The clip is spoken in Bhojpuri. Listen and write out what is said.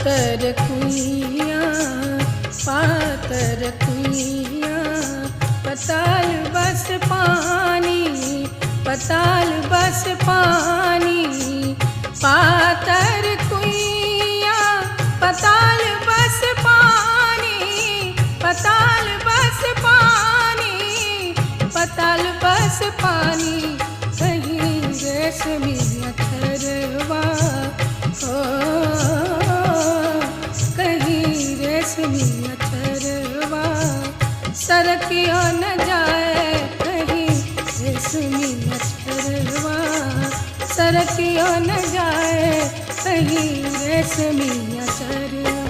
पातर कुइयाँ पताल बस पानी, पताल बस पानी। पातर कुइयाँ पताल बस पानी, पताल बस पानी, पताल बस पानी। कहीं रेशमी अथरवा हो, कहीं रेशमी अथरवा सरकियो न जाए, कहीं रेशमी अथरवा सरकियो न जाए, कहीं रेशमी अथरवा।